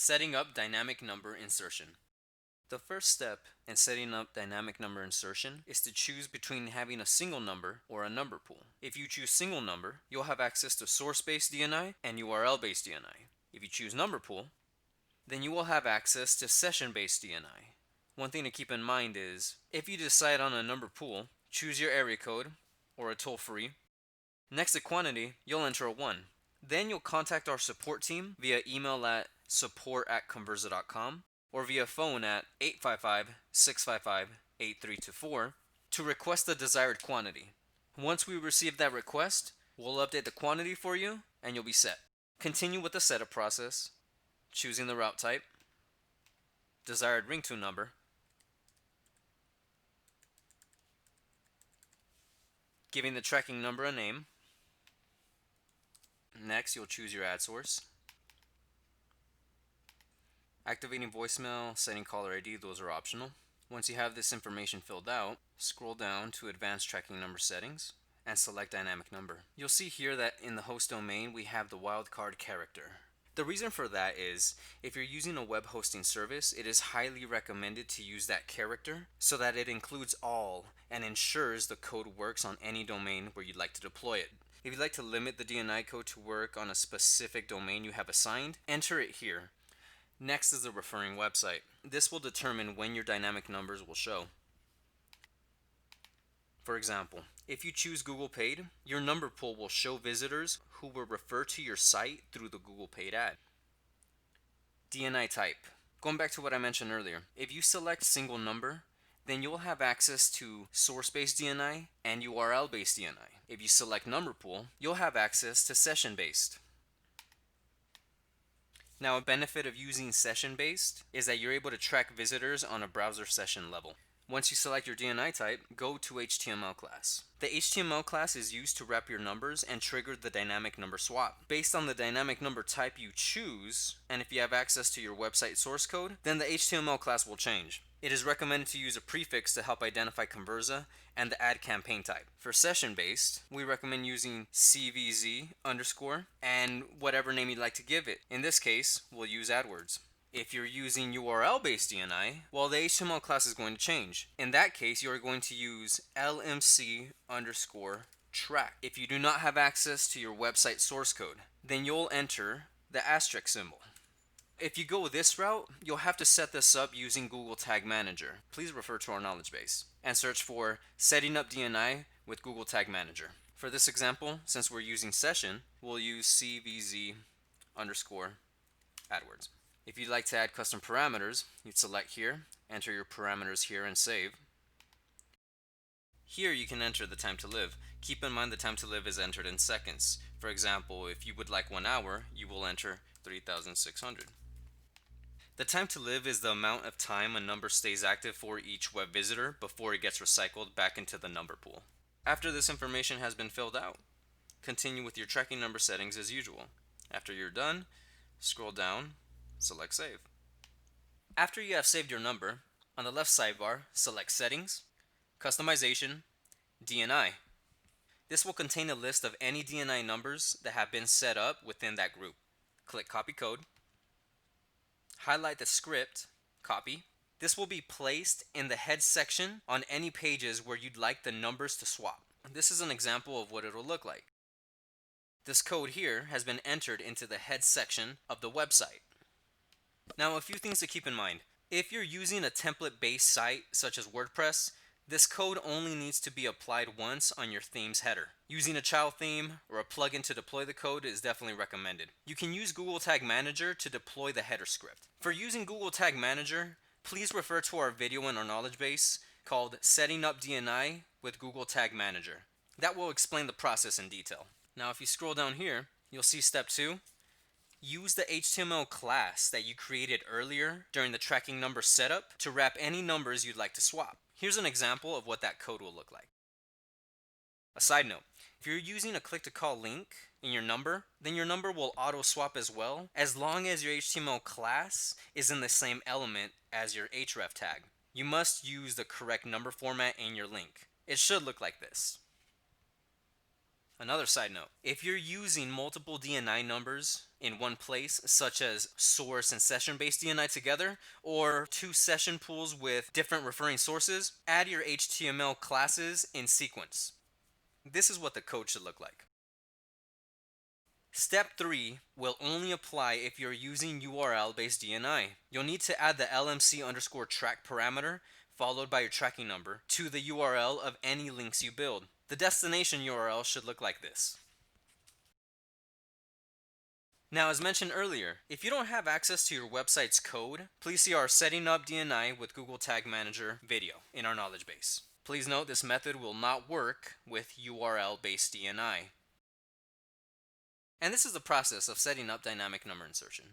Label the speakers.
Speaker 1: Setting up dynamic number insertion. The first step in setting up dynamic number insertion is to choose between having a single number or a number pool. If you choose single number, you'll have access to source-based DNI and URL-based DNI. If you choose number pool, then you will have access to session-based DNI. One thing to keep in mind is, if you decide on a number pool, choose your area code or a toll-free. Next to quantity, you'll enter a 1. Then you'll contact our support team via email at support@conversa.com or via phone at 855-655-8324 to request the desired quantity. Once we receive that request, we'll update the quantity for you and you'll be set. Continue with the setup process, choosing the route type, desired ringtone number, giving the tracking number a name. Next, you'll choose your ad source. Activating voicemail, setting caller ID, those are optional. Once you have this information filled out, scroll down to Advanced Tracking Number Settings and select Dynamic Number. You'll see here that in the host domain we have the wildcard character. The reason for that is, if you're using a web hosting service, it is highly recommended to use that character so that it includes all and ensures the code works on any domain where you'd like to deploy it. If you'd like to limit the DNI code to work on a specific domain you have assigned, enter it here. Next is the referring website. This will determine when your dynamic numbers will show. For example, if you choose Google Paid, your number pool will show visitors who will refer to your site through the Google Paid ad. DNI type. Going back to what I mentioned earlier, if you select single number, then you'll have access to source-based DNI and URL-based DNI. If you select number pool, you'll have access to session-based. Now, a benefit of using session-based is that you're able to track visitors on a browser session level. Once you select your DNI type, go to HTML class. The HTML class is used to wrap your numbers and trigger the dynamic number swap. Based on the dynamic number type you choose, and if you have access to your website source code, then the HTML class will change. It is recommended to use a prefix to help identify Conversa and the ad campaign type. For session-based, we recommend using CVZ underscore and whatever name you'd like to give it. In this case, we'll use AdWords. If you're using URL-based DNI, well, the HTML class is going to change. In that case, you're going to use LMC underscore track. If you do not have access to your website source code, then you'll enter the asterisk symbol. If you go this route, you'll have to set this up using Google Tag Manager. Please refer to our knowledge base and search for Setting Up DNI with Google Tag Manager. For this example, since we're using session, we'll use CVZ underscore AdWords. If you'd like to add custom parameters, you'd select here, enter your parameters here and save. Here you can enter the time to live. Keep in mind the time to live is entered in seconds. For example, if you would like 1 hour, you will enter 3,600. The time to live is the amount of time a number stays active for each web visitor before it gets recycled back into the number pool. After this information has been filled out, continue with your tracking number settings as usual. After you're done, scroll down, select Save. After you have saved your number, on the left sidebar, select Settings, Customization, DNI. This will contain a list of any DNI numbers that have been set up within that group. Click Copy Code. Highlight the script, copy. This will be placed in the head section on any pages where you'd like the numbers to swap. This is an example of what it'll look like. This code here has been entered into the head section of the website. Now, a few things to keep in mind. If you're using a template-based site such as WordPress, this code only needs to be applied once on your theme's header. Using a child theme or a plugin to deploy the code is definitely recommended. You can use Google Tag Manager to deploy the header script. For using Google Tag Manager, please refer to our video in our knowledge base called Setting Up DNI with Google Tag Manager. That will explain the process in detail. Now, if you scroll down here, you'll see step 2. Use the HTML class that you created earlier during the tracking number setup to wrap any numbers you'd like to swap. Here's an example of what that code will look like. A side note, if you're using a click-to-call link in your number, then your number will auto-swap as well, as long as your HTML class is in the same element as your href tag. You must use the correct number format in your link. It should look like this. Another side note, if you're using multiple DNI numbers in one place, such as source and session based DNI together, or two session pools with different referring sources, add your HTML classes in sequence. This is what the code should look like. Step 3 will only apply if you're using URL based DNI. You'll need to add the LMC underscore track parameter followed by your tracking number to the URL of any links you build. The destination URL should look like this. Now, as mentioned earlier, if you don't have access to your website's code, please see our Setting Up DNI with Google Tag Manager video in our knowledge base. Please note this method will not work with URL-based DNI. And this is the process of setting up dynamic number insertion.